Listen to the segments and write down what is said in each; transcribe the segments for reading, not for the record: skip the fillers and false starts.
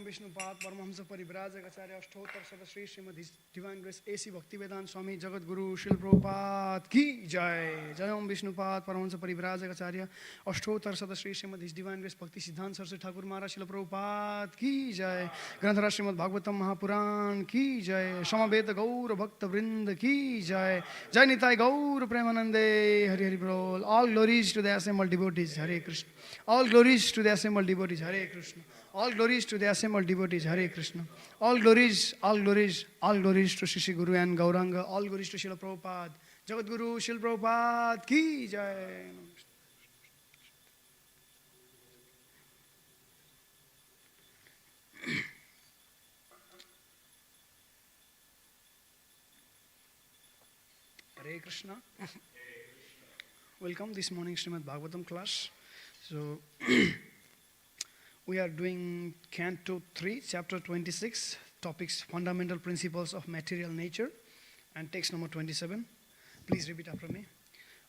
विष्णुपाद परमहंस परिव्राजक आचार्य अष्टोत्तर सर्वश्री Shrimad divine grace AC भक्ति वेदांत स्वामी जगत गुरु शिल प्रभुपाद की जय। जय ओम विष्णुपाद परमहंस परिव्राजक आचार्य अष्टोत्तर सर्वश्री श्रीमद डिवाइन ग्रेस भक्ति सिद्धांत सरस्वती ठाकुर महाराज शिल प्रभुपाद की जय। ग्रंथराज श्रीमद भागवतम महापुराण की जय। समवेत गौर भक्त वृंद की जय। जय निताय गौर प्रेमानंदे हरि हरि बोल। All glories to the assembled devotees, Hare Krishna. All glories to the assembled devotees, Hare Krishna. All glories to the assembled devotees, Hare Krishna. All glories, all glories, all glories to Shri Guru and Gauranga. All glories to Srila Prabhupada. Jagat Guru Srila Prabhupada ki jai. Hare Krishna. Welcome this morning Srimad Bhagavatam class. So we are doing Canto 3, Chapter 26, topics Fundamental Principles of Material Nature, and text number 27. Please repeat after me.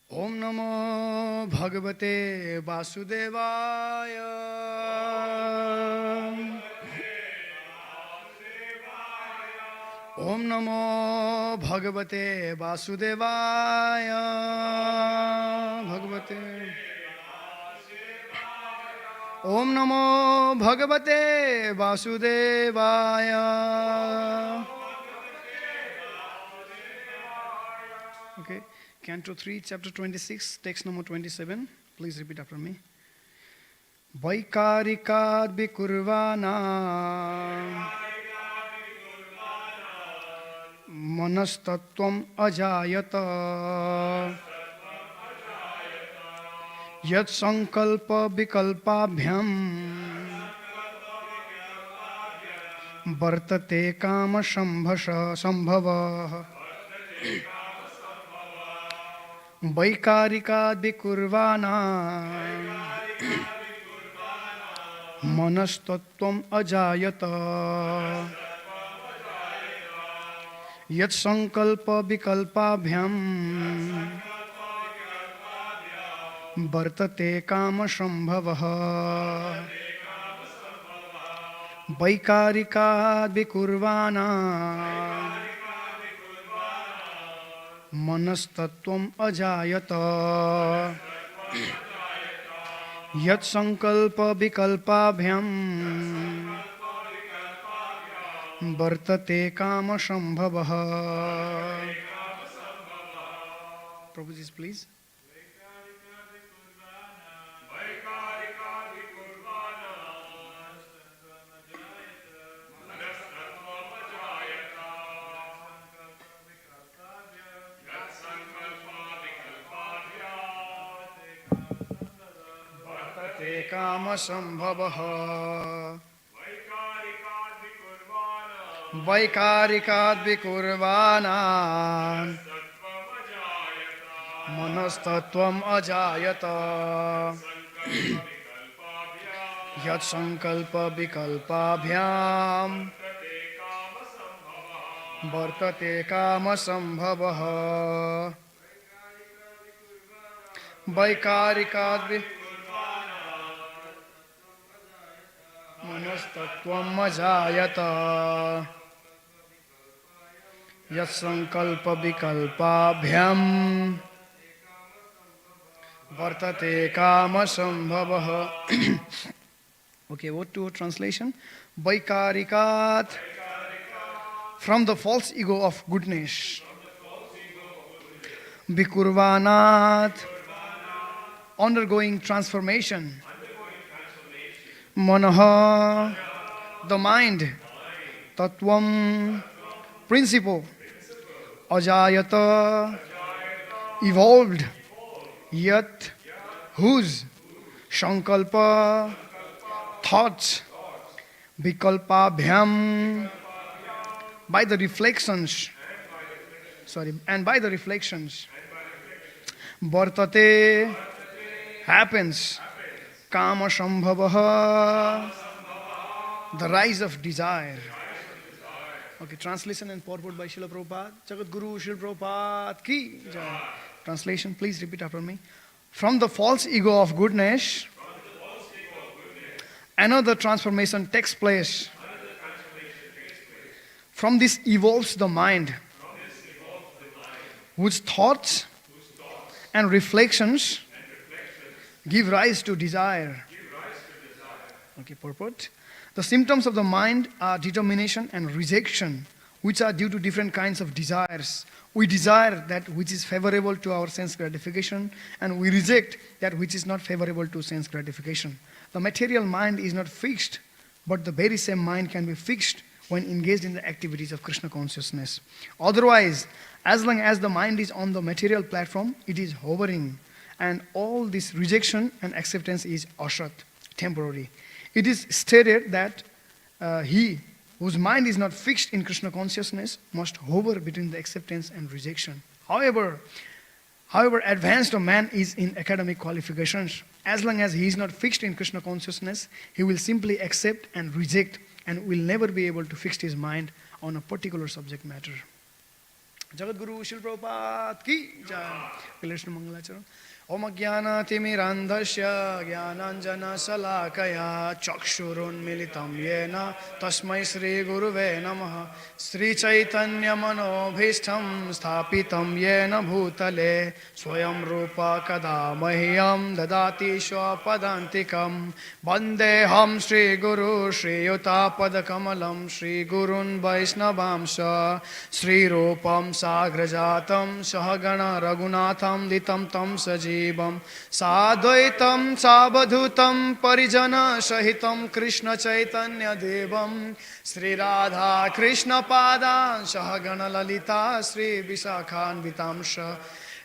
Om Namo Bhagavate Vasudevaya. Om Namo Bhagavate Vasudevaya. Bhagavate. Om Namo Bhagavate Vasudevaya. Okay, Canto 3, Chapter 26, text number 27. Please repeat after me. Vaikarikad vikurvana manastattvam ajayata yat sankalpa vikalpabhyam vartate kama sambhava vaikarika vikurvana manastattvam ajayata yat sankalpa vikalpabhyam vartate kama sambhava vaikarika vikurvana manastattvam ajayata yat sankalpa vikalpabhyam vartate kama sambhava. Prabhuji, please. Kama sambhavaha vaikarikad vikurvana manastattvam ajayata yat sankalpa vikalpabhyam vartate kama sambhavaha vaikarikad manastattvam ajayata yat sankalpa vikalpabhyam vartate kama sambhavaha. Okay, what to translation? Vaikarikat, from the false ego of goodness. Vikurvanat, undergoing transformation. Manaha, the mind. Tattvam, principle. Ajayata, evolved. Yat, whose. Sankalpa, thoughts. Vikalpabhyam, by the reflections. And by the reflections. Vartate, happens. Kama sambhavaha, the rise of desire. Okay, translation and purport by Srila Prabhupada. Jagat Guru Srila Prabhupada ki jai. Translation, please repeat after me. From the false ego of goodness, another transformation takes place From this evolves the mind, whose thoughts and reflections give rise to desire. Okay, purport. The symptoms of the mind are determination and rejection, which are due to different kinds of desires. We desire that which is favorable to our sense gratification, and we reject that which is not favorable to sense gratification. The material mind is not fixed, but the very same mind can be fixed when engaged in the activities of Krishna consciousness. Otherwise, as long as the mind is on the material platform, it is hovering, and all this rejection and acceptance is asat, temporary. It is stated that he whose mind is not fixed in Krishna consciousness must hover between the acceptance and rejection. However advanced a man is in academic qualifications, as long as he is not fixed in Krishna consciousness, he will simply accept and reject and will never be able to fix his mind on a particular subject matter. Jagat Guru Shil Prabhupada ki jai. Krishna Mangalacharan. Om Jnana-timirandhasya Jnananjana Salakaya Chakshurun Militam Yena Tasmai Sri Guruve Namaha Sri Chaitanya Manobhishtam Sthapitam Yena Bhutale Swayam Rupa Kada Mahyam Dadati Swapadantikam Bandeham Sri Guru Sri Yuta Padakamalam Sri Gurun Vaisnavamsa Sri Rupam Sagrajatam Sahagana Raghunatham Ditam Tam Saji Sadvaitam Sabadhutam Parijana Sahitam Krishna Chaitanya Devam Sri Radha Krishna Padan Sahagana Lalita Sri Visakhan Vitamsha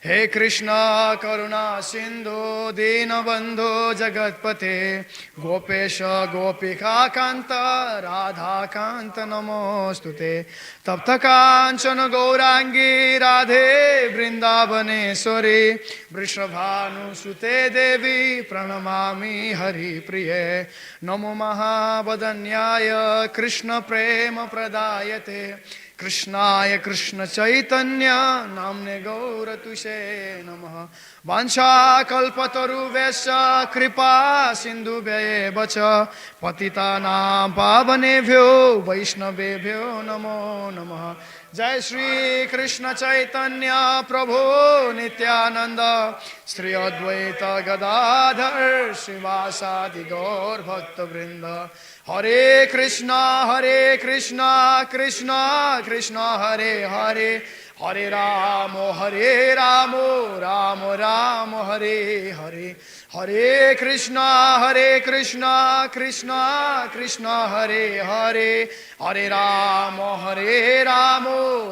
He Krishna Karuna Sindhu Dinabandhu Jagatpate Gopesha Gopika Kanta Radha Kanta Namostute Tapta Kanchana Gaurangi Radhe Vrindavaneshwari Vrishabhanu Sute Devi Pranamami Hari Priye Namo Mahabadanyaya Krishna Prema Pradayate Krishnaya Krishna Chaitanya Namne Gauratushe Namaha Vansha Kalpataru Vesha Kripa Sindhu Vacha Patitanam Pavanebhyo Vaishnavebhyo Namo Namaha Jai Shri Krishna Chaitanya Prabhu Nityananda Sri Advaita Gadadhar Srivasadi Gaur Bhakta Vrinda Hare Krishna Krishna Krishna Hare Hare Hare Ramo Ramo Hare Hare Hare Krishna Krishna Krishna Hare Hare Hare Ramo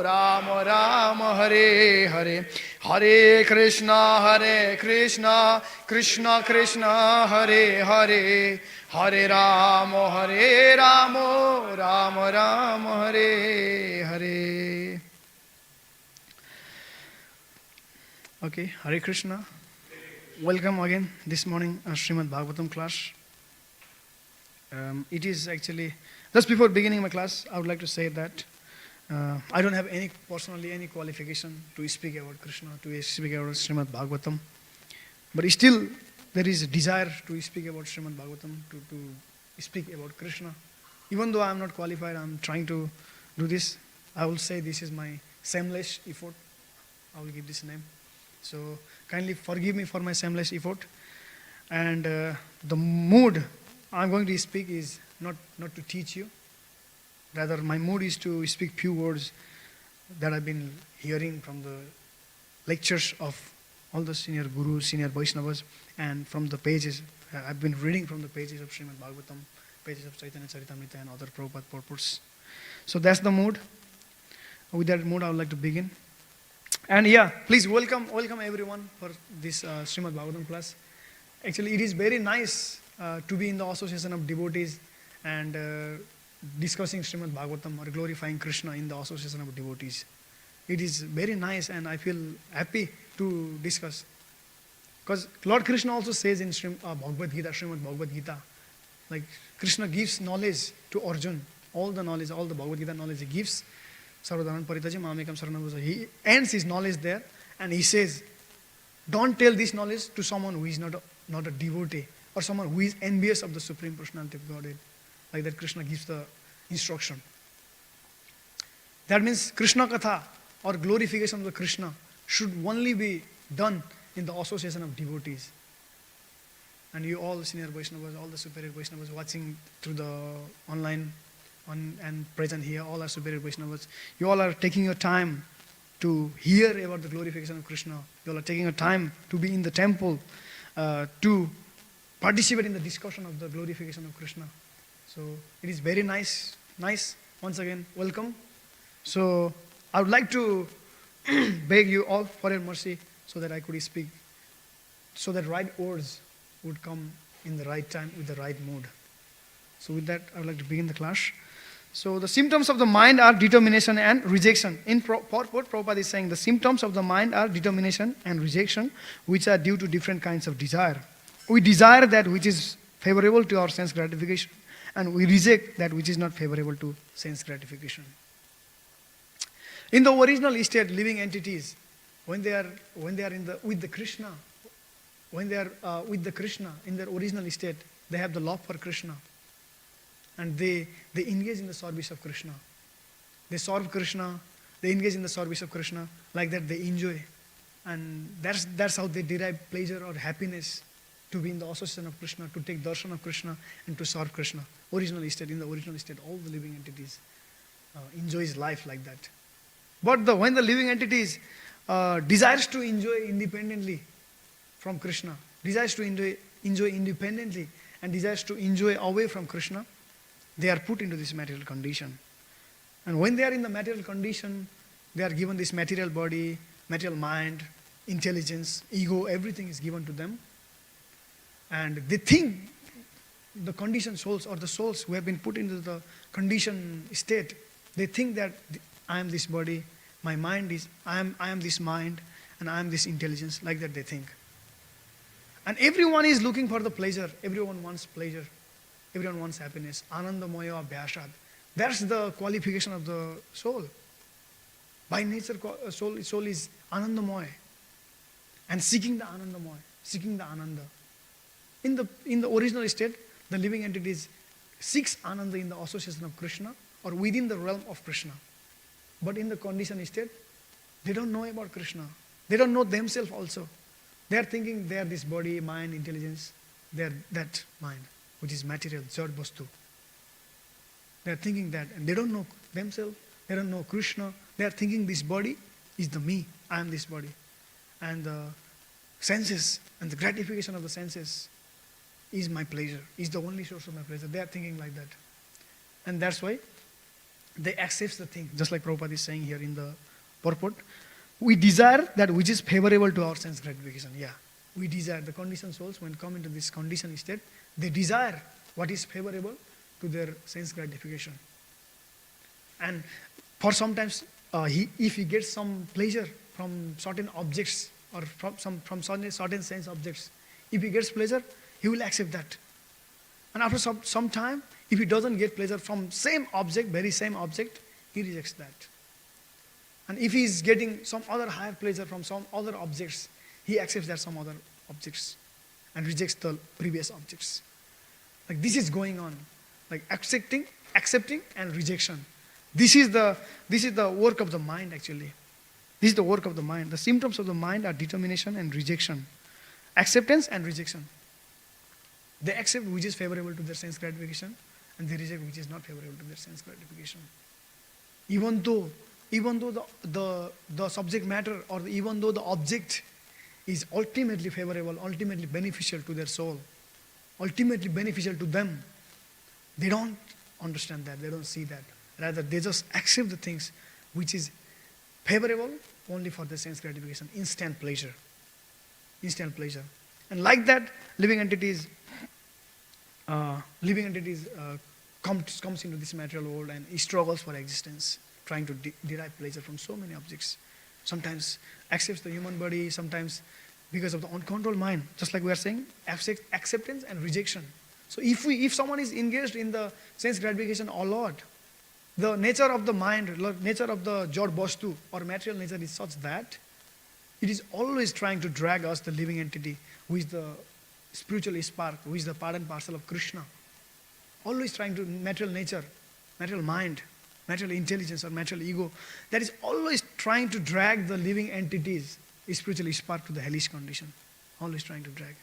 Ramo Hare Hare Hare Krishna Krishna Hare Hare Hare Ramo Ramo Hare Hare. Okay, Hare Krishna. Welcome again this morning Srimad Bhagavatam class. It is actually, just before beginning my class, I would like to say that I don't have any qualification to speak about Krishna, to speak about Srimad Bhagavatam. But still, there is a desire to speak about Srimad Bhagavatam, to speak about Krishna. Even though I am not qualified, I am trying to do this. I will say this is my shameless effort. I will give this name. So kindly forgive me for my shameless effort. And the mood I am going to speak is not to teach you. Rather, my mood is to speak few words that I've been hearing from the lectures of all the senior gurus, senior Vaishnavas, and from the pages. I've been reading from the pages of Srimad Bhagavatam, pages of Chaitanya Charitamrita and other Prabhupada purports. So that's the mood. With that mood, I would like to begin. And yeah, please welcome everyone for this Srimad Bhagavatam class. Actually, it is very nice to be in the association of devotees and discussing Srimad Bhagavatam or glorifying Krishna in the association of devotees. It is very nice and I feel happy to discuss. Because Lord Krishna also says in Srimad Bhagavad Gita, like Krishna gives knowledge to Arjuna, all the Bhagavad Gita knowledge he gives. Sarvadharan Paritaji Mamekam Saranam. He ends his knowledge there and he says, don't tell this knowledge to someone who is not a devotee or someone who is envious of the Supreme Personality of Godhead. Like that Krishna gives the instruction. That means Krishna Katha or glorification of the Krishna should only be done in the association of devotees. And you all senior Vaishnavas, all the superior Vaishnavas watching through the online and present here, all are superior Vaishnavas. You all are taking your time to hear about the glorification of Krishna. You all are taking your time to be in the temple, to participate in the discussion of the glorification of Krishna. So it is very nice. Once again, welcome. So I would like to beg you all for your mercy so that I could speak, so that right words would come in the right time with the right mood. So with that, I would like to begin the class. So the symptoms of the mind are determination and rejection. In what Prabhupada is saying, the symptoms of the mind are determination and rejection, which are due to different kinds of desire. We desire that which is favorable to our sense gratification, and we reject that which is not favorable to sense gratification. In the original state, living entities, when they are with the Krishna, when they are with the Krishna in their original state, they have the love for Krishna, and they engage in the service of Krishna. They serve Krishna, they engage in the service of Krishna. Like that, they enjoy, and that's how they derive pleasure or happiness to be in the association of Krishna, to take darshan of Krishna, and to serve Krishna. Original state, in the original state, all the living entities enjoys life like that. But when the living entities desires to enjoy independently from Krishna, desires to enjoy independently, and desires to enjoy away from Krishna, they are put into this material condition. And when they are in the material condition, they are given this material body, material mind, intelligence, ego, everything is given to them. And they think the conditioned souls, or the souls who have been put into the conditioned state, they think that I am this body, my mind is, I am this mind, and I am this intelligence. Like that they think. And everyone is looking for the pleasure. Everyone wants pleasure. Everyone wants happiness. Anandamaya abhyasad. That's the qualification of the soul. By nature, soul is anandamaya, and seeking the anandamaya, seeking the ananda. In the original state, the living entities seeks ananda in the association of Krishna or within the realm of Krishna. But in the conditioned state, they don't know about Krishna. They don't know themselves also. They are thinking they are this body, mind, intelligence. They are that mind, which is material, jad vastu. They are thinking that, and they don't know themselves. They don't know Krishna. They are thinking this body is the me. I am this body. And the senses and the gratification of the senses is my pleasure, is the only source of my pleasure. They are thinking like that. And that's why they accept the thing, just like Prabhupada is saying here in the purport. We desire that which is favorable to our sense gratification. Yeah, we desire. The conditioned souls, when come into this conditioned state, they desire what is favorable to their sense gratification. And for sometimes, if he gets some pleasure from certain objects or from certain sense objects, if he gets pleasure, he will accept that. And after some time, if he doesn't get pleasure from same object, very same object, he rejects that. And if he is getting some other higher pleasure from some other objects, he accepts that some other objects and rejects the previous objects. Like this is going on, like accepting and rejection. This is the work of the mind actually. This is the work of the mind. The symptoms of the mind are determination and rejection. Acceptance and rejection. They accept which is favorable to their sense gratification, and they reject which is not favorable to their sense gratification. Even though the subject matter, or even though the object is ultimately favorable, ultimately beneficial to their soul, ultimately beneficial to them, they don't understand that, they don't see that. Rather, they just accept the things which is favorable only for the sense gratification, instant pleasure. Instant pleasure. And like that, living entities comes into this material world and struggles for existence, trying to derive pleasure from so many objects. Sometimes accepts the human body, sometimes because of the uncontrolled mind, just like we are saying, acceptance and rejection. So if someone is engaged in the sense gratification a lot, the nature of the mind, nature of the jad vastu or material nature is such that it is always trying to drag us, the living entity, who is the spiritual spark, who is the part and parcel of Krishna. Always trying to, material nature, material mind, material intelligence or material ego, that is always trying to drag the living entities, spiritual spark, to the hellish condition. Always trying to drag.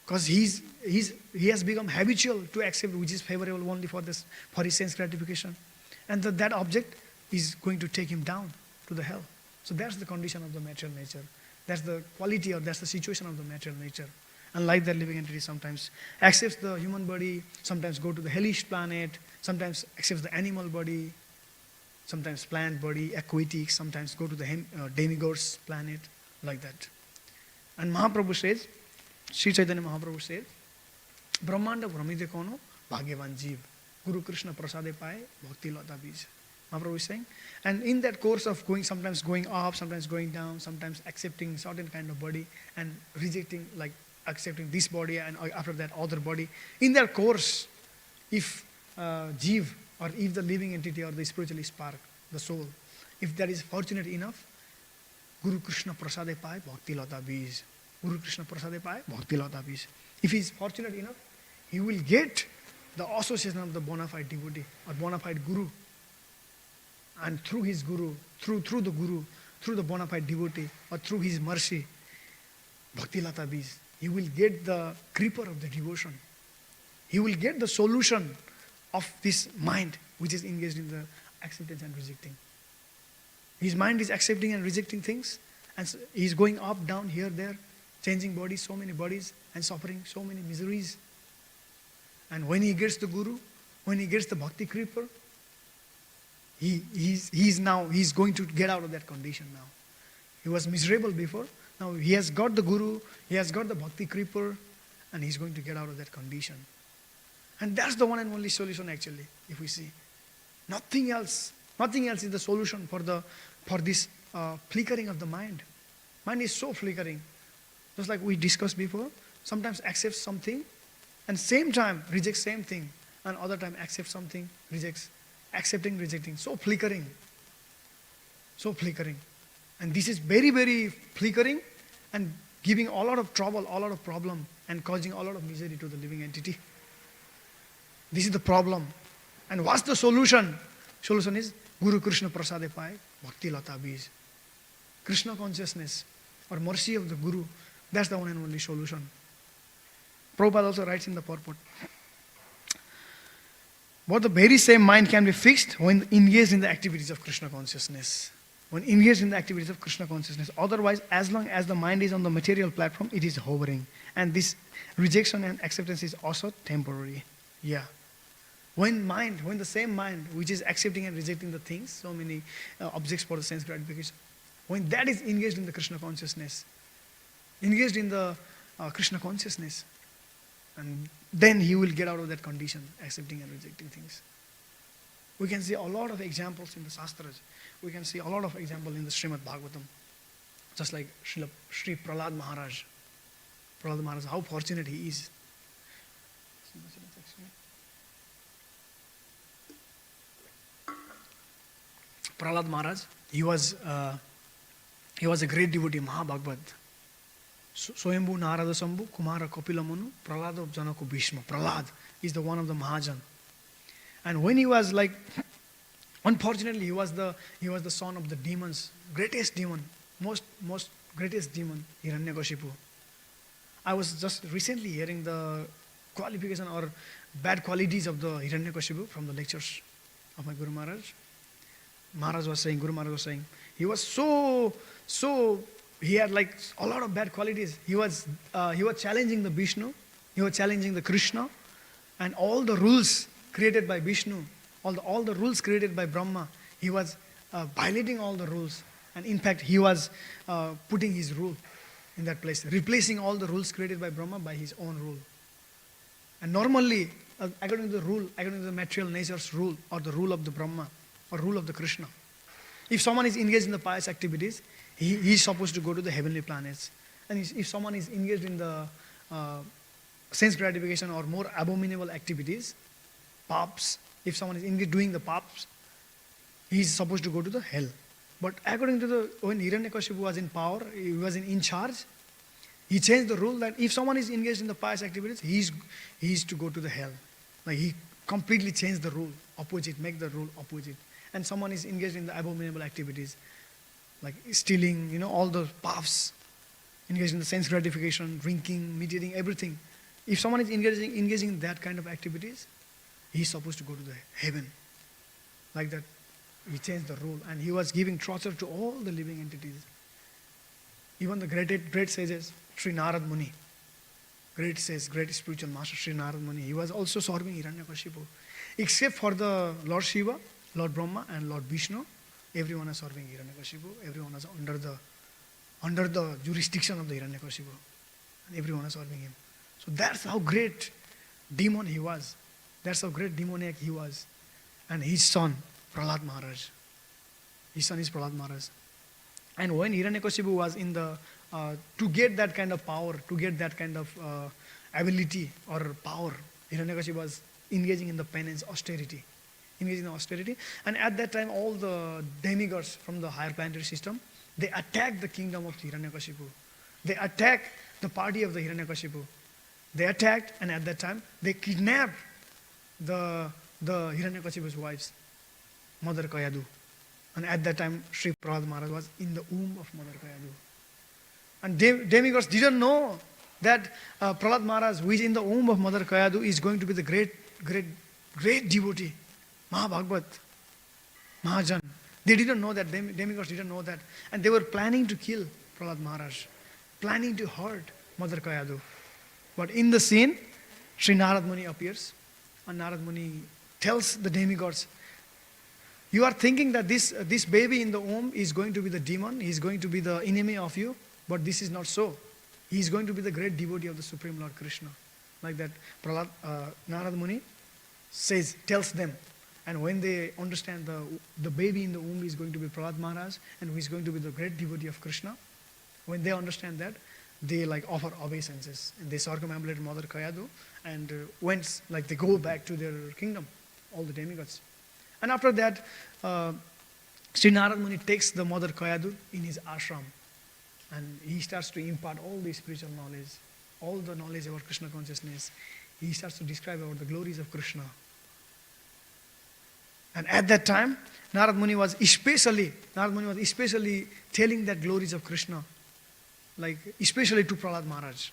Because he has become habitual to accept which is favorable only for his sense gratification. And that object is going to take him down to the hell. So that's the condition of the material nature. That's the quality, or that's the situation of the material nature. And like that, living entity sometimes accepts the human body, sometimes go to the hellish planet, sometimes accepts the animal body, sometimes plant body, aquatic, sometimes go to the demigods planet, like that. And Mahaprabhu says, Sri Chaitanya Mahaprabhu says, Brahmanda Brahmide Kono Bhagyavan Jeev, Guru Krishna Prasade Pai Bhakti Lata Bij. Mahaprabhu is saying, and in that course of sometimes going up, sometimes going down, sometimes accepting certain kind of body and rejecting, like accepting this body and after that other body, in that course, if Jeev, or if the living entity or the spiritual spark, the soul, if that is fortunate enough, Guru Krishna Prasade Pai Bhakti Lata Bij. Guru Krishna Prasade Pai Bhakti Lata Bij. If he is fortunate enough, he will get the association of the bona fide devotee or bona fide guru. And through his guru, through the guru, through the bona fide devotee, or through his mercy, Bhakti Lata Bij, he will get the creeper of the devotion. He will get the solution of this mind which is engaged in the acceptance and rejecting. His mind is accepting and rejecting things, and so he is going up, down, here, there, changing bodies, so many bodies, and suffering so many miseries. And when he gets the guru, when he gets the bhakti creeper, he's going to get out of that condition now. He was miserable before. Now he has got the guru, he has got the bhakti creeper, and he's going to get out of that condition. And that's the one and only solution actually, if we see. Nothing else is the solution for this flickering of the mind. Mind is so flickering. Just like we discussed before, sometimes accepts something, and same time rejects same thing, and other time accepts something, rejects, accepting, rejecting. So flickering. So flickering. And this is very, very flickering and giving a lot of trouble, a lot of problem, and causing a lot of misery to the living entity. This is the problem. And what's the solution? Solution is Guru Krishna Prasade Pai Bhakti Lata Bij. Krishna consciousness or mercy of the Guru, that's the one and only solution. Prabhupada also writes in the purport, but the very same mind can be fixed when engaged in the activities of Krishna consciousness. When engaged in the activities of Krishna consciousness. Otherwise, as long as the mind is on the material platform, it is hovering. And this rejection and acceptance is also temporary. Yeah. When the same mind, which is accepting and rejecting the things, so many objects for the sense gratification, when that is engaged in the Krishna consciousness, engaged in the Krishna consciousness, and then he will get out of that condition, accepting and rejecting things. We can see a lot of examples in the Shastras. We can see a lot of examples in the Srimad Bhagavatam. Just like Sri Prahlad Maharaj. Prahlad Maharaj, how fortunate he is. Prahlad Maharaj, he was a great devotee, Mahabhagavad. Swayambhu Narada Sambhu Kumara Kapila Manu Prahlad Janako Bhishma. Prahlad is the one of the Mahajan. And when he was like, unfortunately, he was the son of the demons, greatest demon, most greatest demon, Hiranyakashipu. I was just recently hearing the qualification or bad qualities of the Hiranyakashipu from the lectures of my Guru Maharaj. Guru Maharaj was saying, he was so he had like a lot of bad qualities. He was challenging the Vishnu, he was challenging the Krishna, and all the rules created by Vishnu, all the rules created by Brahma, he was violating all the rules. And in fact, he was putting his rule in that place, replacing all the rules created by Brahma by his own rule. And normally, according to the material nature's rule, or the rule of the Brahma, or rule of the Krishna, if someone is engaged in the pious activities, he is supposed to go to the heavenly planets. And if someone is engaged in the sense gratification or more abominable activities, paps, if someone is engaged doing the paps, he is supposed to go to the hell. But according to when Hiranyakashipu was in power, he was in charge, he changed the rule that if someone is engaged in the pious activities, he is to go to the hell. Like completely change the rule, opposite, make the rule opposite. And someone is engaged in the abominable activities, like stealing, all the paths, engaged in the sense gratification, drinking, meat eating, everything. If someone is engaging in that kind of activities, he's supposed to go to the heaven. Like that, he changed the rule, and he was giving torture to all the living entities. Even the great sages, Sri Narad Muni, great sage, great spiritual master Sri Narad Muni, he was also serving Hiranyakashipu. Except for the Lord Shiva, Lord Brahma, and Lord Vishnu, everyone is serving Hiranyakashipu. Everyone is under the jurisdiction of the Hiranyakashipu, and everyone is serving him. So that's how great demon he was. That's how great demoniac he was. And his son, Prahlad Maharaj. His son is Prahlad Maharaj. And when Hiranyakashipu was in the, to get that kind of power, to get that kind of ability or power, Hiranyakashipu was engaging in the penance, austerity. Engaging in austerity. And at that time, all the demigods from the higher planetary system, they attacked the kingdom of Hiranyakashipu. They attacked the party of the Hiranyakashipu. They attacked, and at that time, they kidnapped the Hiranyakashipu's wives, Mother Kayadu. And at that time, Sri Prahlad Maharaj was in the womb of Mother Kayadu. And demigods didn't know that Prahlad Maharaj, who is in the womb of Mother Kayadu, is going to be the great devotee, Mahabhagavat, Mahajan. They didn't know that, demigods didn't know that. And they were planning to kill Prahlad Maharaj, planning to hurt Mother Kayadu. But in the scene, Sri Narad Muni appears, and Narad Muni tells the demigods, you are thinking that this baby in the womb is going to be the demon, he is going to be the enemy of you, but this is not so. He is going to be the great devotee of the Supreme Lord Krishna. Like that, Narad Muni tells them. And when they understand the baby in the womb is going to be Prahlad Maharaj, and who is going to be the great devotee of Krishna, when they understand that, they offer obeisances, and they circumambulate Mother Kayadu, and they go back to their kingdom, all the demigods. And after that, Sri Narad Muni takes the Mother Kayadu in his ashram, and he starts to impart all the spiritual knowledge, all the knowledge about Krishna consciousness. He starts to describe about the glories of Krishna. And at that time, Narad Muni was especially telling that glories of Krishna, especially to Prahlad Maharaj.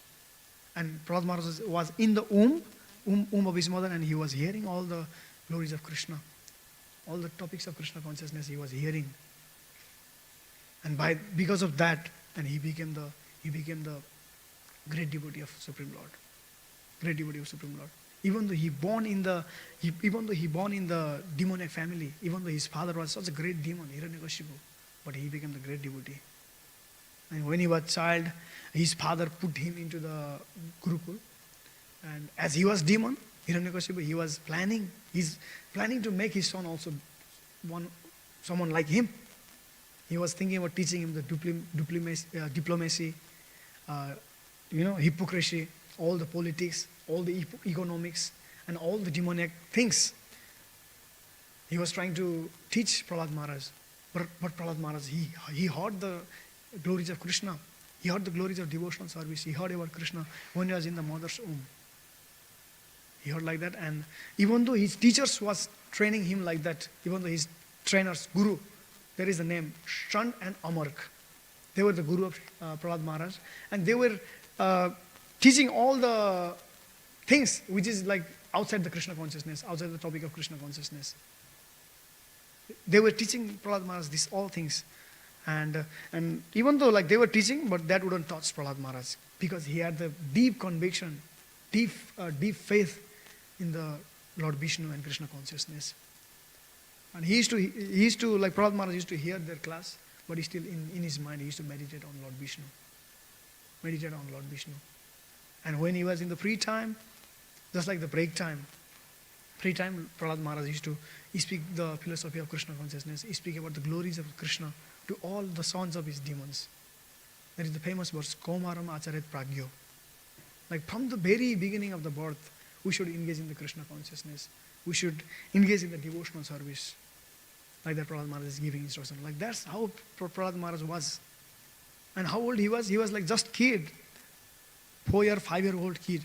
And Prahlad Maharaj was in the womb of his mother, and he was hearing all the glories of Krishna. All the topics of Krishna consciousness he was hearing. And because of that, and he became the great devotee of Supreme Lord. Great devotee of Supreme Lord. Even though he born in the demoniac family, even though his father was such a great demon, Hiranyakashipu, but he became the great devotee. And when he was a child, his father put him into the Gurukul. And as he was demon, Hiranyakashipu, he's planning to make his son also someone like him. He was thinking about teaching him the diplomacy, hypocrisy, all the politics, all the economics, and all the demoniac things. He was trying to teach Prahlad Maharaj. But Prahlad Maharaj, he heard the glories of Krishna. He heard the glories of devotional service. He heard about Krishna when he was in the mother's womb. He heard like that, and even though his teachers was training him like that, even though his trainers, Guru, there is the name, Chhring and Amark. They were the Guru of Prahlad Maharaj, and they were teaching all the things which is outside the Krishna consciousness, outside the topic of Krishna consciousness. They were teaching Prahlad Maharaj all things. And even though they were teaching, but that wouldn't touch Prahlad Maharaj, because he had the deep conviction, deep faith in the Lord Vishnu and Krishna consciousness. And he used to Prahlad Maharaj used to hear their class, but he still in his mind he used to meditate on Lord Vishnu. Meditate on Lord Vishnu. And when he was in the free time, just like the break time, Prahlad Maharaj used to speak the philosophy of Krishna consciousness. He speak about the glories of Krishna to all the sons of his demons. That is the famous verse, Kaumaram Acharet Pragyo. From the very beginning of the birth, we should engage in the Krishna consciousness. We should engage in the devotional service. Like that Prahlad Maharaj is giving instruction. That's how Prahlad Maharaj was. And how old he was? He was just kid. 4-5-year-old kid.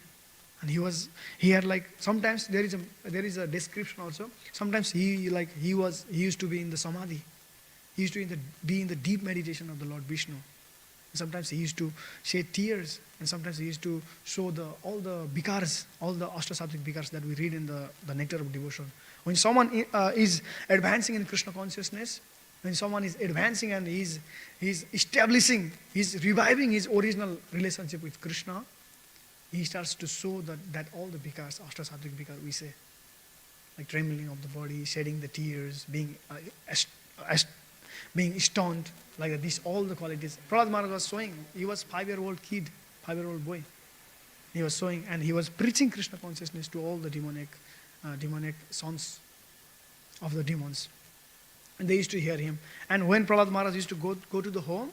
And he had like, sometimes there is a description also. Sometimes he used to be in the samadhi. He used to be in the deep meditation of the Lord Vishnu. Sometimes he used to shed tears, and sometimes he used to show all the vikars, all the ashtasattvic vikars that we read in the Nectar of Devotion. When someone is advancing in Krishna consciousness, when someone is advancing and he's establishing, he's reviving his original relationship with Krishna, he starts to show that all the vikars, ashtasattvic vikars we say, like trembling of the body, shedding the tears, being stoned, like that. These all the qualities. Prahlad Maharaj was showing. He was 5-year-old kid, 5-year-old boy. He was showing, and he was preaching Krishna consciousness to all the demonic sons of the demons. And they used to hear him. And when Prahlad Maharaj used to go to the home,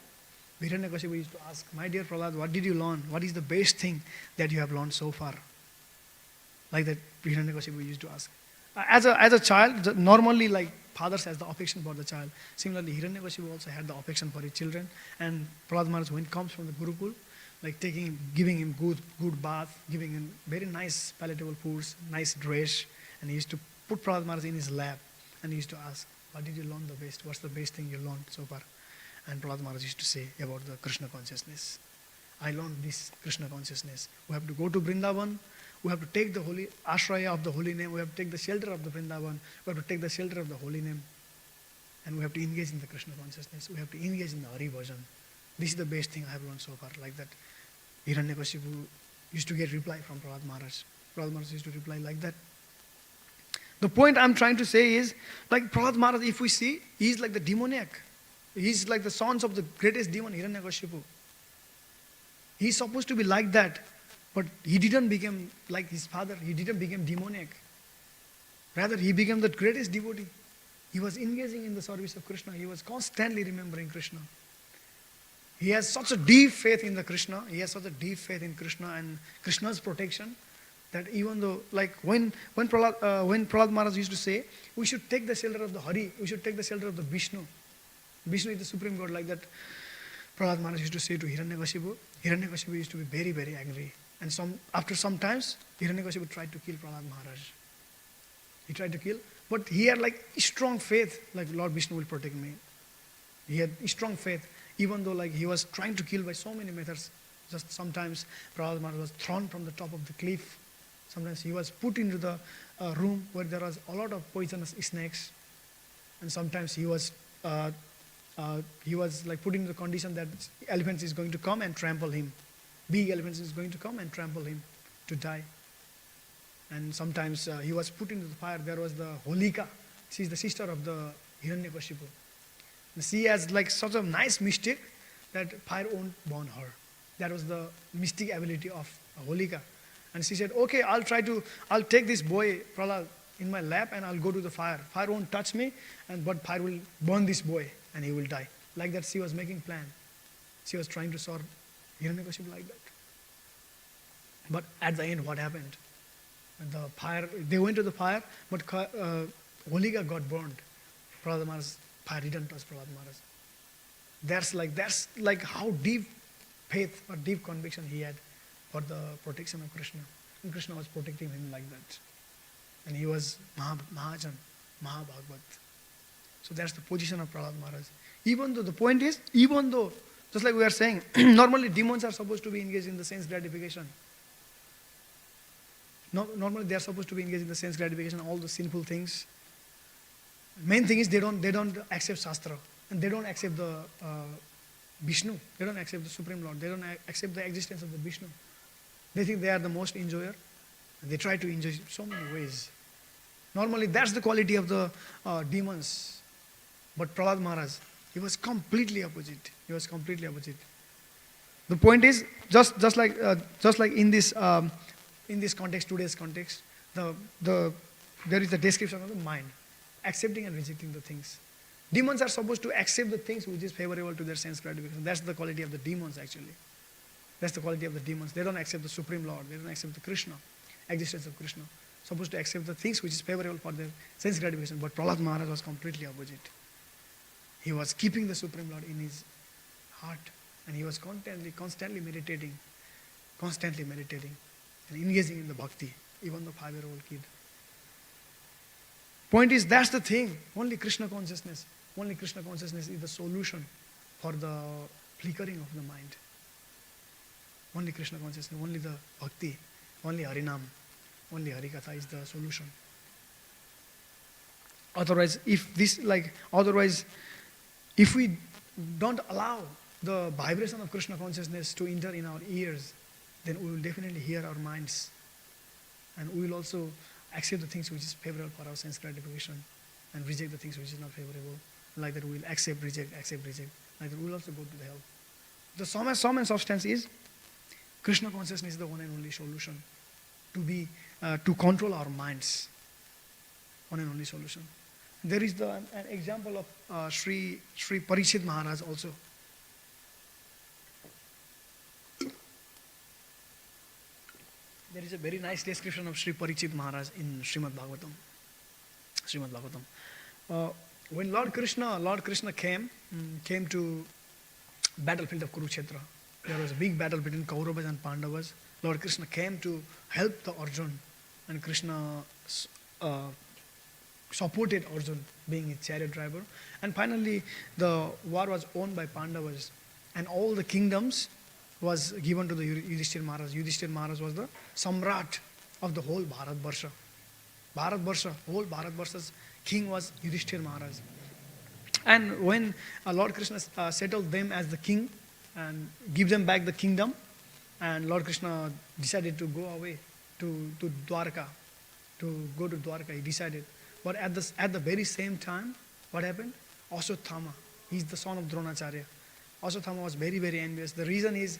Hiranyakashipu used to ask, "My dear Prahlad, what did you learn? What is the best thing that you have learned so far?" Like that, Hiranyakashipu used to ask. As a child, normally like fathers has the affection for the child. Similarly, Hiranyakashipu also had the affection for his children. And Prahlad Maharaj, when he comes from the Gurukul, like giving him good bath, giving him very nice palatable foods, nice dress, and he used to put Prahlad Maharaj in his lap, and he used to ask, "What did you learn the best? What's the best thing you learned so far?" And Prahlad Maharaj used to say about the Krishna consciousness. "I learned this Krishna consciousness. We have to go to Vrindavan. We have to take the holy ashraya of the holy name. We have to take the shelter of the Vrindavan. We have to take the shelter of the holy name. And we have to engage in the Krishna consciousness. We have to engage in the Hari Bhajan. This is the best thing I have learned so far." Like that, Hiranyakashipu used to get reply from Prahlad Maharaj. Prahlad Maharaj used to reply like that. The point I'm trying to say is, like Prahlad Maharaj, if we see, he's like the demoniac. He's like the sons of the greatest demon, Hiranyakashipu. He's supposed to be like that, but he didn't become like his father. He didn't become demoniac. Rather, he became the greatest devotee. He was engaging in the service of Krishna. He was constantly remembering Krishna. He has such a deep faith in the Krishna. He has such a deep faith in Krishna and Krishna's protection, that even though, like when Prahlad Maharaj used to say, we should take the shelter of the Hari, we should take the shelter of the Vishnu. Vishnu is the supreme God, like that. Prahlad Maharaj used to say to Hiranyakashipu. Hiranyakashipu used to be very, very angry. And after some times, Hiranyakashipu tried to kill Prahlad Maharaj. He tried to kill, but he had like strong faith, like Lord Vishnu will protect me. He had strong faith, even though like he was trying to kill by so many methods. Just sometimes Prahlad Maharaj was thrown from the top of the cliff. Sometimes he was put into the room where there was a lot of poisonous snakes. And sometimes he was like put into the condition that elephants is going to come and trample him. Big elephants is going to come and trample him to die. And sometimes he was put into the fire. There was the Holika. She is the sister of the Hiranyakashipu. She has like such a nice mystic that fire won't burn her. That was the mystic ability of Holika. And she said, "Okay, I'll take this boy, Prahlad, in my lap, and I'll go to the fire. Fire won't touch me, but fire will burn this boy, and he will die." Like that, she was making plan. She was trying to serve Hiranyakashipu like that. But at the end, what happened? The fire. They went to the fire, but Holika got burned. Prahlad Maharaj, fire didn't touch Prahlad Maharaj. That's like how deep faith or deep conviction he had for the protection of Krishna. And Krishna was protecting him like that. And he was Mahajan, Mahabhagavat. So that's the position of Prahlad Maharaj. Even though, the point is, just like we are saying, normally demons are supposed to be engaged in the sense gratification. Normally they are supposed to be engaged in the sense gratification, all the sinful things. Main thing is they don't accept Shastra. And they don't accept the Vishnu. They don't accept the Supreme Lord. They don't accept the existence of the Vishnu. They think they are the most enjoyer. And they try to enjoy so many ways. Normally that's the quality of the demons. But Prahlad Maharaj, he was completely opposite. He was completely opposite. The point is, just like in this context, today's context, there is a description of the mind, accepting and rejecting the things. Demons are supposed to accept the things which is favorable to their sense gratification. That's the quality of the demons, actually. That's the quality of the demons. They don't accept the Supreme Lord. They don't accept the Krishna, existence of Krishna. Supposed to accept the things which is favorable for their sense gratification. But Prahlad Maharaj was completely opposite. He was keeping the Supreme Lord in his heart, and he was constantly meditating. and engaging in the bhakti, even the 5-year-old kid. Point is, that's the thing. Only Krishna consciousness is the solution for the flickering of the mind. Only Krishna consciousness, only the bhakti, only Harinam, only Harikatha is the solution. Otherwise, if we don't allow the vibration of Krishna consciousness to enter in our ears, then we will definitely hear our minds. And we will also accept the things which is favorable for our sense gratification and reject the things which is not favorable. Like that we will accept, reject. Like that we will also go to the hell. The sum and substance is Krishna consciousness is the one and only solution to control our minds. One and only solution. There is an example of Sri Parikshit Maharaj also. There is a very nice description of Sri Parikshit Maharaj in Srimad Bhagavatam. When Lord Krishna came to battlefield of Kurukshetra, there was a big battle between Kauravas and Pandavas. Lord Krishna came to help the Arjun, and Krishna supported Arjun being his chariot driver. And finally, the war was won by Pandavas, and all the kingdoms was given to the Yudhishthira Maharaj. Yudhishthira Maharaj was the Samrat of the whole Bharatvarsha. Whole Bharatvarsha's king was Yudhishthira Maharaj. And when Lord Krishna settled them as the king and give them back the kingdom, and Lord Krishna decided to go away to Dwarka, he decided. But at the very same time, what happened? Ashwatthama, he's the son of Dronacharya. Ashwatthama was very, very envious. The reason is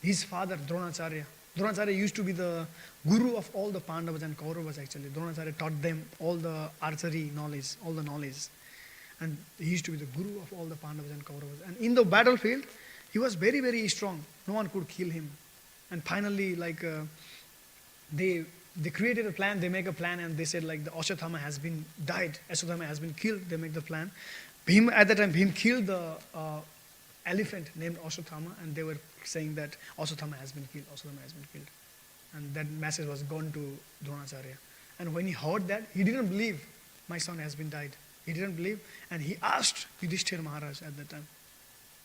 his father Dronacharya. Dronacharya used to be the guru of all the Pandavas and Kauravas actually. Dronacharya taught them all the archery knowledge, all the knowledge. And he used to be the guru of all the Pandavas and Kauravas. And in the battlefield, he was very, very strong. No one could kill him. And finally, they created a plan, they make a plan, and they said the Ashwatthama has been died, Ashwatthama has been killed, they make the plan. At that time, Bhim killed the elephant named Ashwatthama, and they were saying that Ashwatthama has been killed. And that message was gone to Dronacharya. And when he heard that, he didn't believe my son has been died. He didn't believe, and he asked Yudhishthira Maharaj at that time.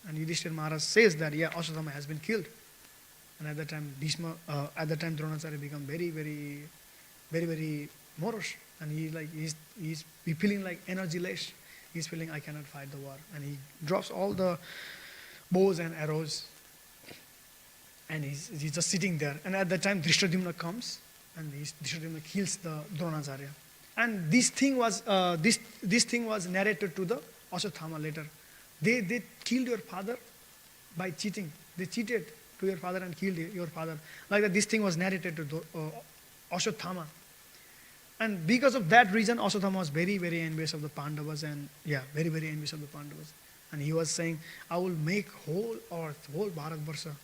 And Yudhishthira Maharaj says that, yeah, Ashwatthama has been killed. And at that time, Dronacharya become very, very, very, very morose. And he's feeling like energyless. He's feeling, I cannot fight the war. And he drops all the bows and arrows. And he's just sitting there. And at that time, Drishtadyumna comes. And Drishtadyumna kills the Dronacharya. And this thing was narrated to the Ashwatthama later. They killed your father by cheating. They cheated to your father and killed your father. Like that, this thing was narrated to Ashwatthama. And because of that reason, Ashwatthama was very, very envious of the Pandavas, and very, very envious of the Pandavas. And he was saying, I will make whole earth, whole Bharatvarsha,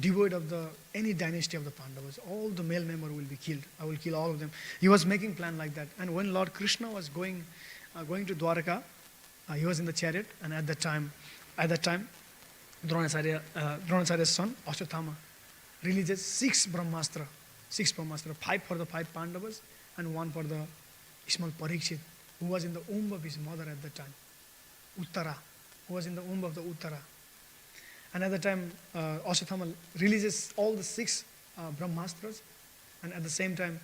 devoid of any dynasty of the Pandavas. All the male members will be killed. I will kill all of them. He was making plan like that. And when Lord Krishna was going to Dwarka, he was in the chariot, and at that time, Dronacharya's son, Ashwatthama, releases 6 Brahmastra, 5 for the 5 Pandavas, and 1 for the small Parikshit, who was in the womb of his mother at that time, Uttara, who was in the womb of the Uttara. And at the time, Ashwatthama releases all the 6 Brahmastras, and at the same time,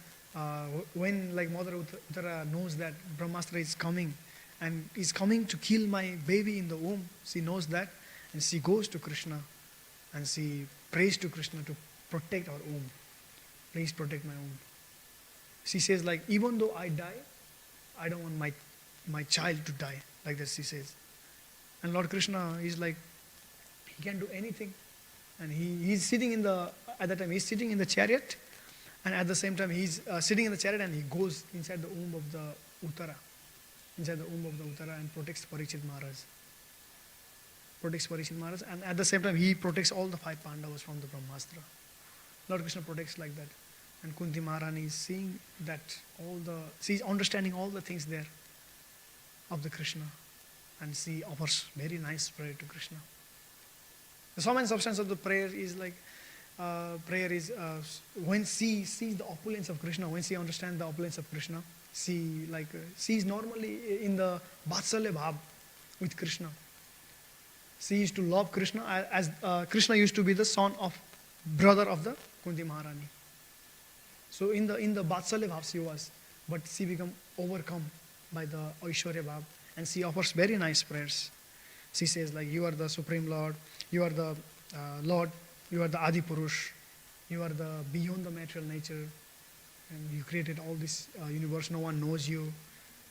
when Mother Uttara knows that Brahmastra is coming, and is coming to kill my baby in the womb, she knows that, and she goes to Krishna, and she prays to Krishna to protect our womb. Please protect my womb. She says, even though I die, I don't want my child to die. Like that she says. And Lord Krishna is he can do anything. And he's sitting at that time, he's sitting in the chariot. And at the same time, he's sitting in the chariot, and he goes inside the womb of the Uttara. And protects Parikshit Maharaj. And at the same time, he protects all the 5 Pandavas from the Brahmastra. Lord Krishna protects like that. And Kunti Maharani is seeing that she's understanding all the things there of the Krishna. And she offers very nice prayer to Krishna. The sum and substance of the prayer is prayer is when she sees the opulence of Krishna, when she understands the opulence of Krishna, she is normally in the Vatsalya Bhav with Krishna. She used to love Krishna as Krishna used to be the son of brother of the Kunti Maharani. So in the Vatsalya Bhav she was, but she become overcome by the Aishwarya Bhav, and she offers very nice prayers. She says like, you are the Supreme Lord, you are the Lord, you are the Adi Purush, you are the beyond the material nature, and you created all this universe, no one knows you.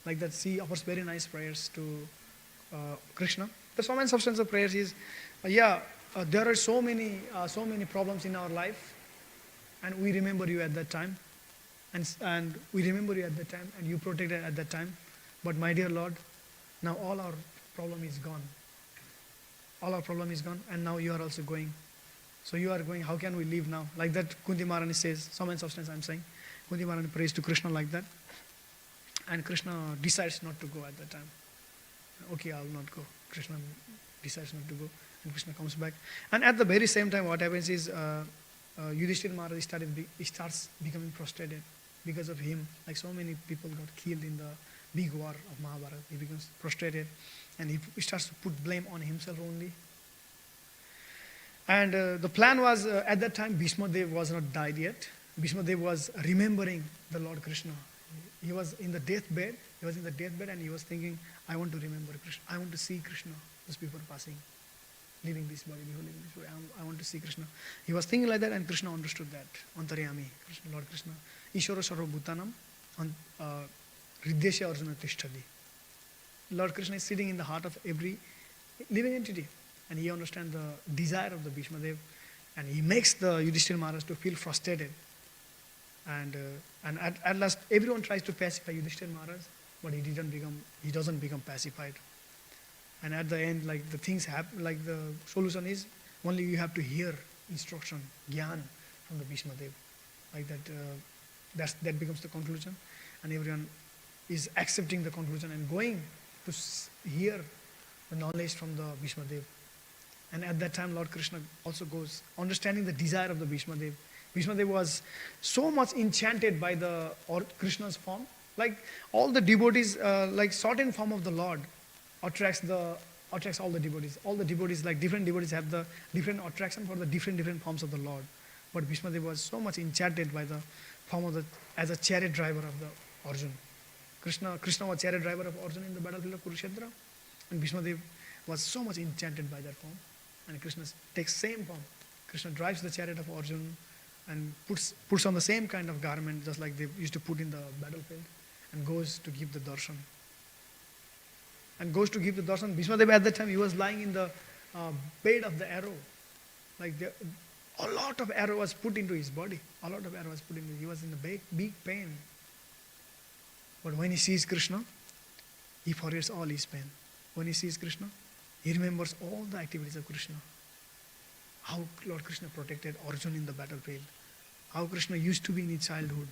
Like that, she offers very nice prayers to Krishna. The sum and substance of prayers is, there are so many problems in our life, and we remember you at that time, and we remember you at that time, and you protected at that time. But my dear Lord, now all our problem is gone. All our problem is gone, and now you are also going. So you are going, how can we live now? Like that, Kunti Maharani says, sum and substance I'm saying. Kunti Maharani prays to Krishna like that, and Krishna decides not to go at that time. Okay, I will not go. Krishna decides not to go, and Krishna comes back. And at the very same time, what happens is, Yudhishthira Maharaj starts becoming prostrated because of him. Like so many people got killed in the big war of Mahabharata. He becomes prostrated, and he starts to put blame on himself only. And the plan was, at that time, Bhishma Dev was not died yet. Bhishma Dev was remembering the Lord Krishna. He was in the deathbed. And he was thinking, I want to remember Krishna. I want to see Krishna. Those people passing, leaving this body, leaving this body. I want to see Krishna. He was thinking like that, and Krishna understood that. Antaryami, Krishna, Lord Krishna. Ishvara sarva bhutanam hridesya arjuna tishtadi. Lord Krishna is sitting in the heart of every living entity, and he understands the desire of the Bhishma Dev, and he makes the Yudhishthira Maharaj to feel frustrated. And at last, everyone tries to pacify Yudhishthira Maharaj, but he doesn't become pacified. And at the end, like the things happen, like the solution is only you have to hear instruction, gyan from the Bhishma Dev. Like that, that becomes the conclusion, and everyone is accepting the conclusion and going to hear the knowledge from the Bhishma Dev. And at that time, Lord Krishna also goes, understanding the desire of the Bhishma Dev. Bhishma Dev was so much enchanted by the Krishna's form. Like all the devotees, like certain form of the Lord attracts all the devotees. All the devotees, like different devotees, have the different attraction for the different forms of the Lord. But Bhishma Dev was so much enchanted by the form of as a chariot driver of the Arjun. Krishna was chariot driver of Arjun in the battlefield of Kurukshetra, and Bhishma Dev was so much enchanted by that form. And Krishna takes same form. Krishna drives the chariot of Arjun and puts on the same kind of garment, just like they used to put in the battlefield, and goes to give the darshan. Bhishma Dev at that time, he was lying in the bed of the arrow. Like a lot of arrow was put into his body. He was in a big pain. But when he sees Krishna, he forgets all his pain. When he sees Krishna, he remembers all the activities of Krishna. How Lord Krishna protected Arjun in the battlefield. How Krishna used to be in his childhood.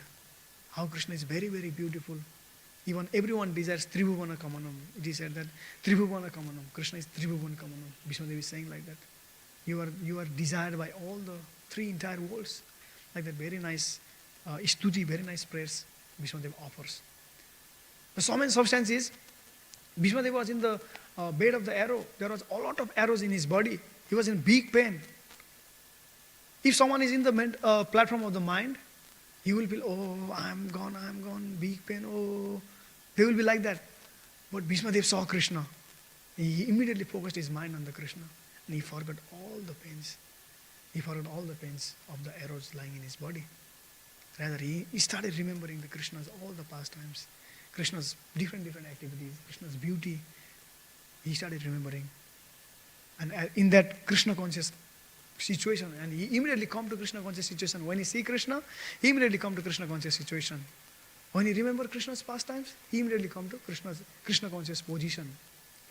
How Krishna is very, very beautiful. Even everyone desires Tribhuvana Kamanam. It is said that Tribhuvana Kamanam. Krishna is Tribhuvana Kamanam. Bhishma Dev is saying like that. You are desired by all the three entire worlds. Like that, very nice stuti, very nice prayers Bhishma Dev offers. The sum and substance is, Bhishma Dev was in the bed of the arrow. There was a lot of arrows in his body. He was in big pain. If someone is in the platform of the mind, he will feel, oh, I'm gone, big pain, oh. They will be like that. But Bhishma Dev saw Krishna. He immediately focused his mind on the Krishna, and he forgot all the pains. He forgot all the pains of the arrows lying in his body. Rather, he started remembering the Krishna's all the pastimes, Krishna's different activities, Krishna's beauty. He started remembering. And in that Krishna conscious situation, and he immediately come to Krishna conscious situation. When he see Krishna, he immediately come to Krishna conscious situation. When he remember Krishna's pastimes, he immediately come to Krishna conscious position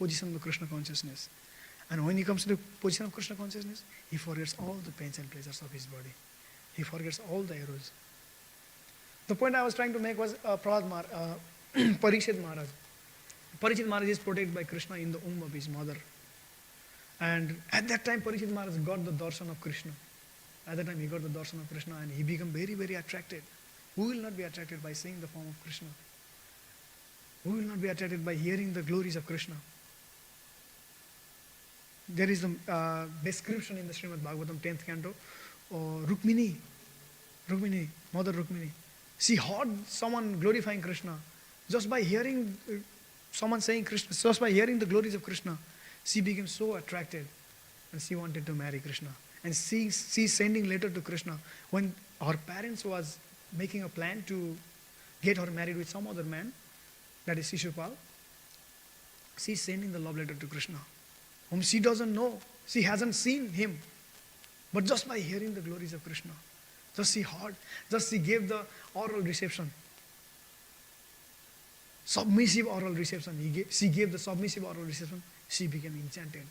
of Krishna consciousness. And when he comes to the position of Krishna consciousness, he forgets all the pains and pleasures of his body. He forgets all the arrows. The point I was trying to make was Parikshit Maharaj. Parikshit Maharaj is protected by Krishna in the womb of his mother. And at that time, Parikshit Maharaj got the darshan of Krishna. At that time he got the darshan of Krishna and he became very, very attracted. Who will not be attracted by seeing the form of Krishna? Who will not be attracted by hearing the glories of Krishna? There is the description in the Srimad Bhagavatam 10th canto. Rukmini, Mother Rukmini. She heard someone glorifying Krishna. Just by hearing someone saying Krishna, just by hearing the glories of Krishna, she became so attracted and she wanted to marry Krishna. And she's sending letter to Krishna. When her parents was making a plan to get her married with some other man, that is Shishupal, she's sending the love letter to Krishna, whom she doesn't know. She hasn't seen him. But just by hearing the glories of Krishna, just she heard, just she gave the oral reception. Submissive oral reception. She gave the submissive oral reception. She became enchanted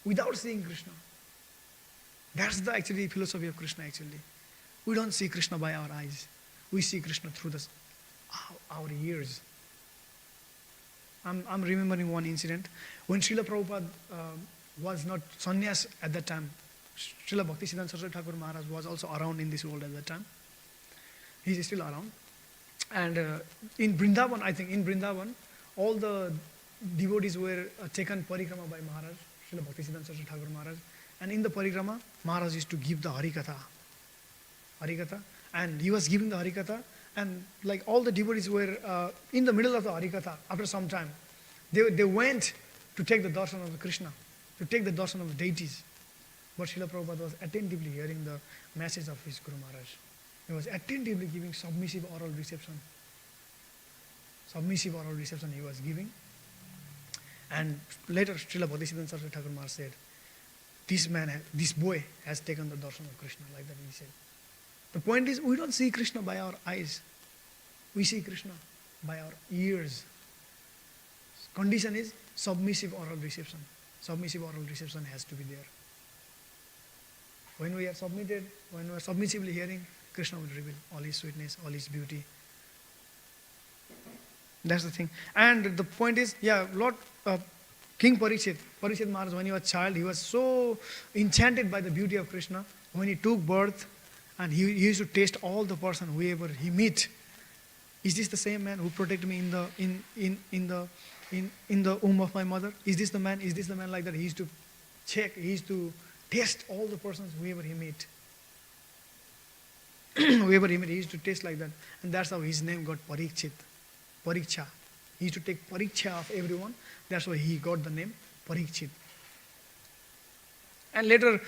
without seeing Krishna. That's the actually philosophy of Krishna actually. We don't see Krishna by our eyes. We see Krishna through our ears. I'm remembering one incident. When Srila Prabhupada was not sannyas at that time, Srila Bhaktisiddhanta Saraswati Thakur Maharaj was also around in this world at that time. He is still around. And in Vrindavan, I think, in Vrindavan, all the devotees were taken parikrama by Maharaj, Srila Bhaktisiddhanta Saraswati Thakur Maharaj. And in the parikrama, Maharaj used to give the Harikatha. And he was giving the Harikatha. And like all the devotees were in the middle of the Harikatha, after some time, they went to take the darshan of Krishna, to take the darshan of the deities. But Srila Prabhupada was attentively hearing the message of his Guru Maharaj. He was attentively giving submissive oral reception. Submissive oral reception he was giving. And later Srila Bhaktisiddhanta Saraswati Thakur Maharaj said, this boy has taken the darshan of Krishna, like that he said. The point is, we don't see Krishna by our eyes. We see Krishna by our ears. Condition is submissive oral reception. Submissive oral reception has to be there. When we are submitted, when we are submissively hearing, Krishna will reveal all his sweetness, all his beauty. That's the thing. And the point is, Lord King Parikshit Maharaj, when he was a child, he was so enchanted by the beauty of Krishna. When he took birth, and he used to taste all the person, whoever he meet. Is this the same man who protected me in the womb of my mother? Is this the man? Is this the man? Like that. He used to check. He used to taste all the persons, whoever he meet. Whoever he met, he used to taste like that. And that's how his name got Pariksha. He used to take Pariksha of everyone. That's why he got the name Parikshit. And later,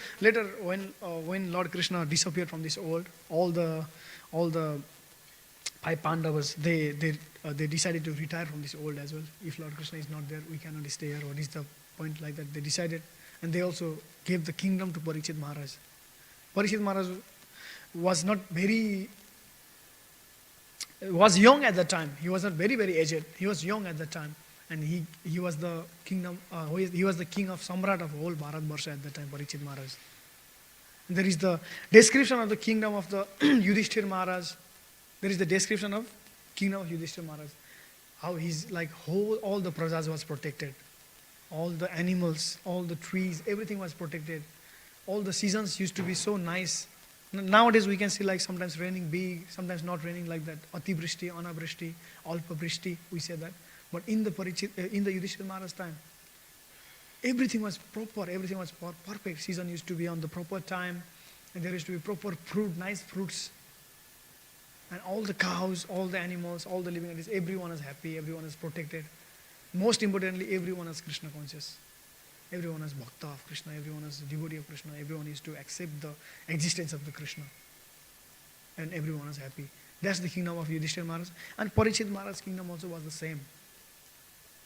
when Lord Krishna disappeared from this world, all the 5 Pandavas, they decided to retire from this world as well. If Lord Krishna is not there, we cannot stay here. What is the point? Like that, they decided, and they also gave the kingdom to Parikshit Maharaj. Parikshit Maharaj was young at that time. He was not very, very aged. He was young at that time. And he was the kingdom. He was the king of Samrat of whole Bharatvarsha at that time, Parikshit Maharaj. And there is the description of the kingdom of the Yudhishthir Maharaj. There is the description of kingdom of Yudhishthir Maharaj. How he's like all the prajas was protected. All the animals, all the trees, everything was protected. All the seasons used to be so nice. Nowadays we can see like sometimes raining big, sometimes not raining, like that. Ativrishti, Anavrishti, Alpavrishti, we say that. But in the Yudhishthira Maharaj time, everything was proper, everything was perfect. Season used to be on the proper time, and there used to be proper fruit, nice fruits. And all the cows, all the animals, all the living entities, everyone is happy, everyone is protected. Most importantly, everyone is Krishna conscious. Everyone is bhakta of Krishna, everyone is devotee of Krishna, everyone is to accept the existence of the Krishna. And everyone is happy. That's the kingdom of Yudhishthira Maharaj. And Parikshit Maharaj's kingdom also was the same.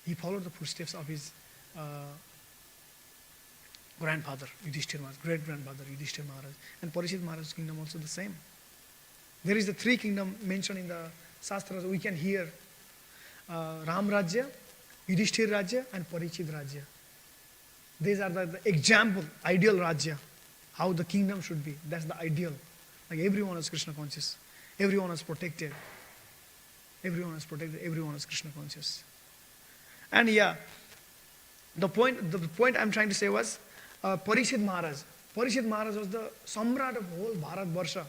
He followed the footsteps of his grandfather, Yudhishthira Maharaj, great-grandfather, Yudhishthira Maharaj. And Parikshit Maharaj's kingdom also the same. There is the 3 kingdoms mentioned in the Shastras. We can hear Ram Rajya, Yudhishthira Rajya, and Parikshit Rajya. These are the example, ideal Rajya, how the kingdom should be. That's the ideal. Like everyone is Krishna conscious. Everyone is protected. Everyone is protected. Everyone is Krishna conscious. And the point I'm trying to say was Parikshit Maharaj. Parikshit Maharaj was the Samrat of whole Bharat Varsha.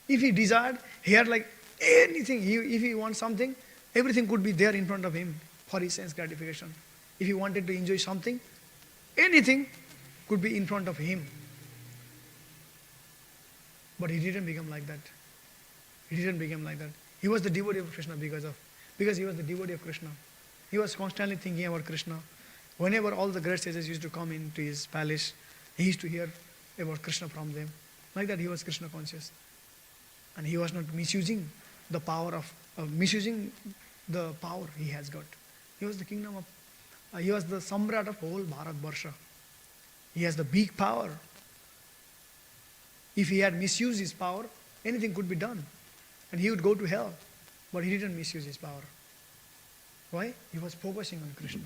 If he desired, he had like anything. If he wants something, everything could be there in front of him for his sense gratification. If he wanted to enjoy something, anything could be in front of him. But he didn't become like that. He didn't become like that. He was the devotee of Krishna because he was the devotee of Krishna. He was constantly thinking about Krishna. Whenever all the great sages used to come into his palace, he used to hear about Krishna from them. Like that, he was Krishna conscious. And he was not misusing the power he has got. He was the kingdom of, he was the Samrat of whole Bharat Varsha. He has the big power. If he had misused his power, anything could be done. And he would go to hell. But he didn't misuse his power. Why? He was focusing on Krishna.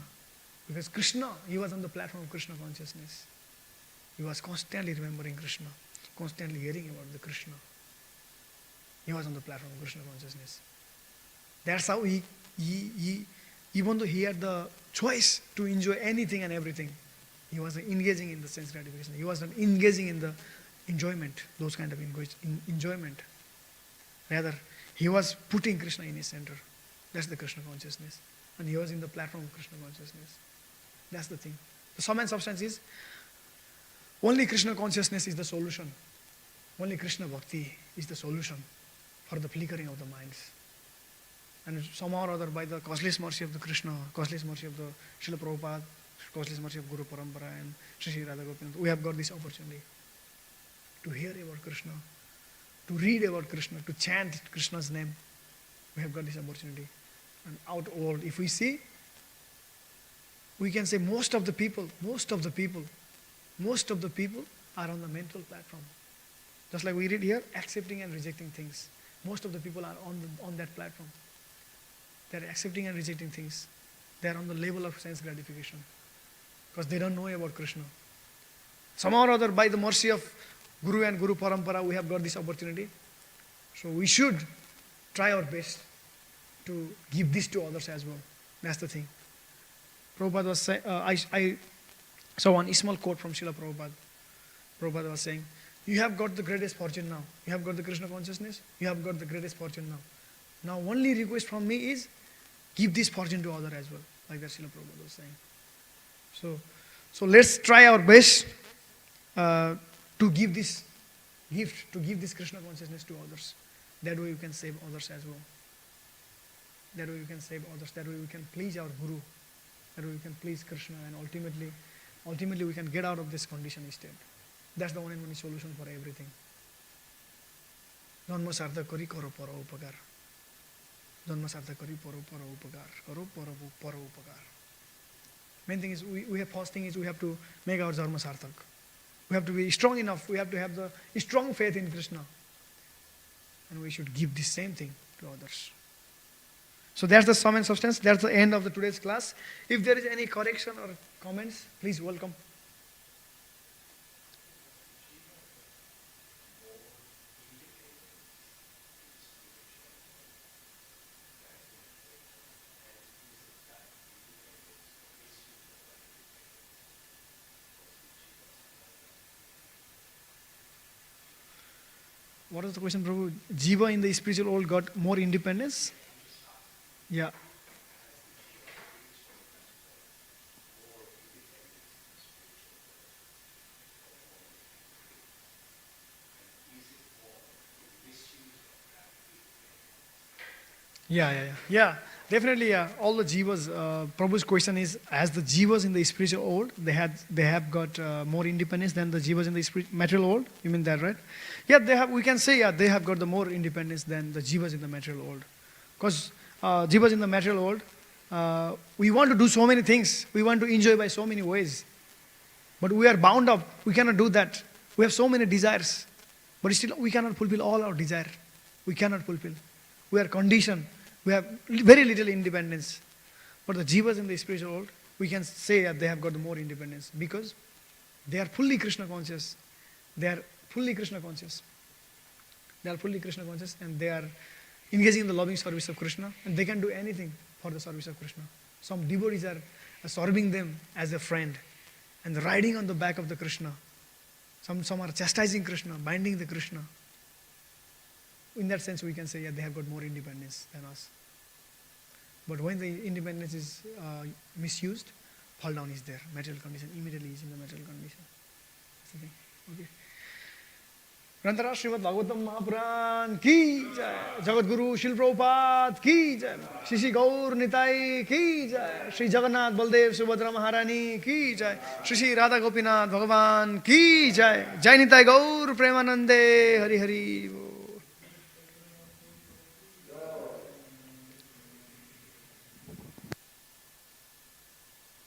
Because Krishna, he was on the platform of Krishna consciousness. He was constantly remembering Krishna, constantly hearing about the Krishna. He was on the platform of Krishna consciousness. That's how he even though he had the choice to enjoy anything and everything, he wasn't engaging in the sense gratification. He wasn't engaging in the enjoyment, those kind of enjoyment. Rather, he was putting Krishna in his center. That's the Krishna consciousness. And he was in the platform of Krishna consciousness. That's the thing. The sum and substance is, only Krishna consciousness is the solution. Only Krishna bhakti is the solution for the flickering of the minds. And somehow or other, by the causeless mercy of the Krishna, causeless mercy of the Srila Prabhupada, causeless mercy of Guru Parampara and Sri Radha Gopinath, we have got this opportunity to hear about Krishna, to read about Krishna, to chant Krishna's name. We have got this opportunity. And out world, if we see, we can say most of the people are on the mental platform. Just like we read here, accepting and rejecting things. Most of the people are on that platform. They are accepting and rejecting things. They are on the level of sense gratification. Because they don't know about Krishna. Somehow or other, by the mercy of Guru and Guru Parampara, we have got this opportunity. So we should try our best to give this to others as well. That's the thing. Prabhupada was saying, I saw one small quote from Srila Prabhupada. Prabhupada was saying, you have got the greatest fortune now. You have got the Krishna consciousness. You have got the greatest fortune now. Now only request from me is, give this fortune to others as well. Like that Srila Prabhupada was saying. So let's try our best to give this gift, to give this Krishna consciousness to others. That way we can save others as well. That way we can save others. That way we can please our Guru. That way we can please Krishna, and ultimately we can get out of this condition state. That's the one and only solution for everything. Janma sartha kari karo para upakar. Janma sartha kari para upakar. Karo para upakar. Main thing is, first thing is we have to make our dharma sarthak. We have to be strong enough. We have to have the strong faith in Krishna. And we should give this same thing to others. So that's the sum and substance. That's the end of today's class. If there is any correction or comments, please welcome. What was the question, Prabhu? Jiva in the spiritual world got more independence? Yeah. Yeah. Definitely, yeah. All the jivas. Prabhu's question is: as the jivas in the spiritual world, they have got more independence than the jivas in the material world. You mean that, right? Yeah, they have. We can say, yeah, they have got the more independence than the jivas in the material world. Because jivas in the material world, we want to do so many things. We want to enjoy by so many ways. But we are bound up. We cannot do that. We have so many desires. But still, we cannot fulfill all our desire. We cannot fulfill. We are conditioned. We have very little independence. But the jivas in the spiritual world, we can say that they have got more independence because they are fully Krishna conscious. They are fully Krishna conscious. They are fully Krishna conscious, and they are engaging in the loving service of Krishna, and they can do anything for the service of Krishna. Some devotees are serving them as a friend and riding on the back of the Krishna Some are chastising Krishna, binding the Krishna. In that sense, we can say, yeah, they have got more independence than us. But when the independence is misused, fall down is there. Material condition, immediately is in the material condition. That's the thing. Okay. ग्रंथराज श्रीमद् भागवतम महापुराण की जय, जगत गुरु शिल प्रभुपाद की जय, श्री श्री गौर निताई की जय, श्री जगन्नाथ बलदेव सुभद्रा महारानी की जय, श्री श्री राधा गोपीनाथ भगवान की जय, जय निताई गौर प्रेमानंदे हरि हरि।